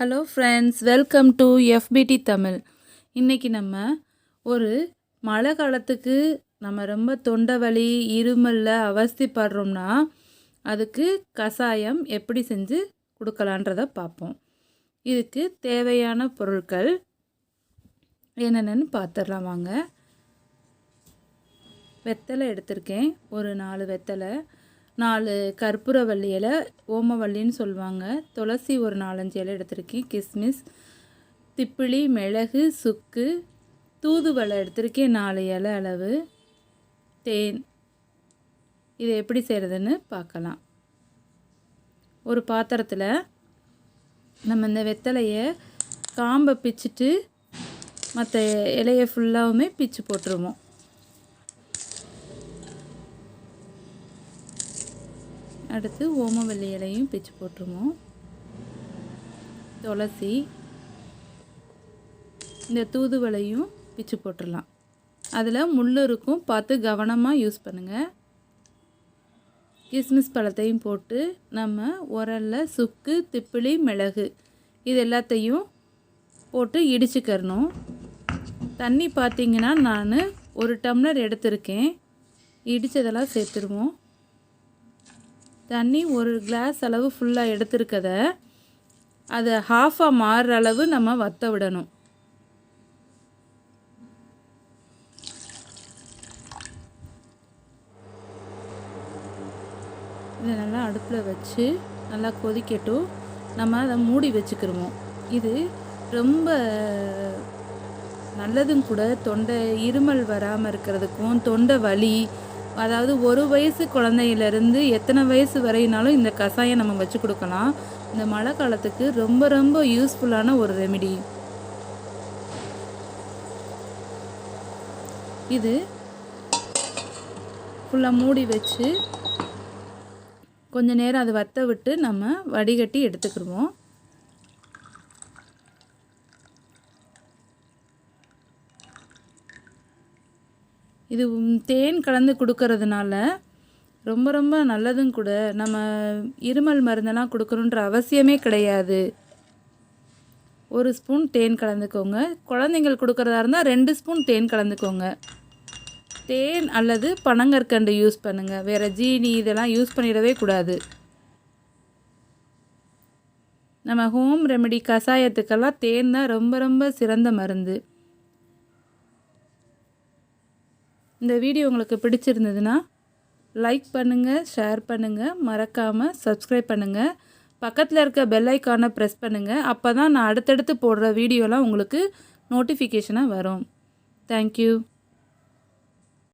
Hello friends, welcome to எஃபிடி தமிழ். இன்றைக்கி நம்ம ஒரு மழை காலத்துக்கு நம்ம ரொம்ப தொண்டை வலி இருமலில் அவஸ்தைப்படுறோம்னா அதுக்கு கஷாயம் எப்படி செஞ்சு கொடுக்கலான்றதை பார்ப்போம். இதுக்கு தேவையான பொருட்கள் என்னென்னு பார்த்துடலாம் வாங்க. வெத்தலை எடுத்திருக்கேன், ஒரு 4 வெத்தலை, 4 கற்பூரவள்ளி இலை, ஓமவல்லின்னு சொல்லுவாங்க, துளசி ஒரு 4-5 இலை எடுத்திருக்கேன், கிஸ்மிஸ், திப்பிலி, மிளகு, சுக்கு, தூதுவளை எடுத்திருக்கேன் 4 இலை அளவு, தேன். இதை எப்படி செய்கிறதுன்னு பார்க்கலாம். ஒரு பாத்திரத்தில் நம்ம இந்த வெத்தலையை காம்பை பிச்சுட்டு மற்ற இலையை ஃபுல்லாகவுமே பிச்சு போட்டுருவோம். அடுத்து ஓமவல்லி இலையும் பிச்சு போட்டுருவோம். துளசி, இந்த தூதுவளையும் பிச்சு போட்டுடலாம். அதில் முள் இருக்கும், பார்த்து கவனமாக யூஸ் பண்ணுங்கள். கிஸ்மிஸ் பழத்தையும் போட்டு நம்ம உரலில் சுக்கு, திப்பிலி, மிளகு இது எல்லாத்தையும் போட்டு இடிச்சுக்கிறணும். தண்ணி பார்த்திங்கன்னா நான் 1 டம்ளர் எடுத்திருக்கேன். இடித்ததெல்லாம் சேர்த்துருவோம். தண்ணி 1 கிளாஸ் அளவு ஃபுல்லாக எடுத்துருக்கத அதை ஹாஃபாக மாறுற அளவு நம்ம வற்ற விடணும். இதை நல்லா அடுப்பில் வச்சு நல்லா கொதிக்கட்டும். நம்ம அதை மூடி வச்சுக்கிருவோம். இது ரொம்ப நல்லதும் கூட, தொண்டை இருமல் வராமல் இருக்கிறதுக்கும், தொண்டை வலி, அதாவது 1 வயசு குழந்தையிலேருந்து எத்தனை வயசு வரையினாலும் இந்த கஷாயம் நம்ம வச்சு கொடுக்கலாம். இந்த மழை காலத்துக்கு ரொம்ப ரொம்ப யூஸ்ஃபுல்லான ஒரு ரெமிடி இது. ஃபுல்லாக மூடி வச்சு கொஞ்ச நேரம் அதை வற்ற விட்டு நம்ம வடிகட்டி எடுத்துக்கிடுவோம். இது தேன் கலந்து கொடுக்கறதுனால ரொம்ப ரொம்ப நல்லதும் கூட. நம்ம இருமல் மருந்தெல்லாம் கொடுக்கணுன்ற அவசியமே கிடையாது. 1 ஸ்பூன் தேன் கலந்துக்கோங்க. குழந்தைங்களுக்கு கொடுக்குறதா இருந்தால் 2 ஸ்பூன் தேன் கலந்துக்கோங்க. தேன் அல்லது பனங்கற்கண்டு யூஸ் பண்ணுங்கள். வேறு ஜீனி இதெல்லாம் யூஸ் பண்ணிடவே கூடாது. நம்ம ஹோம் ரெமெடி கஷாயத்துக்கெல்லாம் தேன் தான் ரொம்ப ரொம்ப சிறந்த மருந்து. இந்த வீடியோ உங்களுக்கு பிடிச்சிருந்ததுன்னா லைக் பண்ணுங்கள், ஷேர் பண்ணுங்கள், மறக்காமல் சப்ஸ்கிரைப் பண்ணுங்கள். பக்கத்தில் இருக்க பெல் ஐக்கானை ப்ரெஸ் பண்ணுங்கள். அப்போ தான் நான் அடுத்தடுத்து போடுற வீடியோலாம் உங்களுக்கு நோட்டிஃபிகேஷனாக வரும். தேங்க்யூ.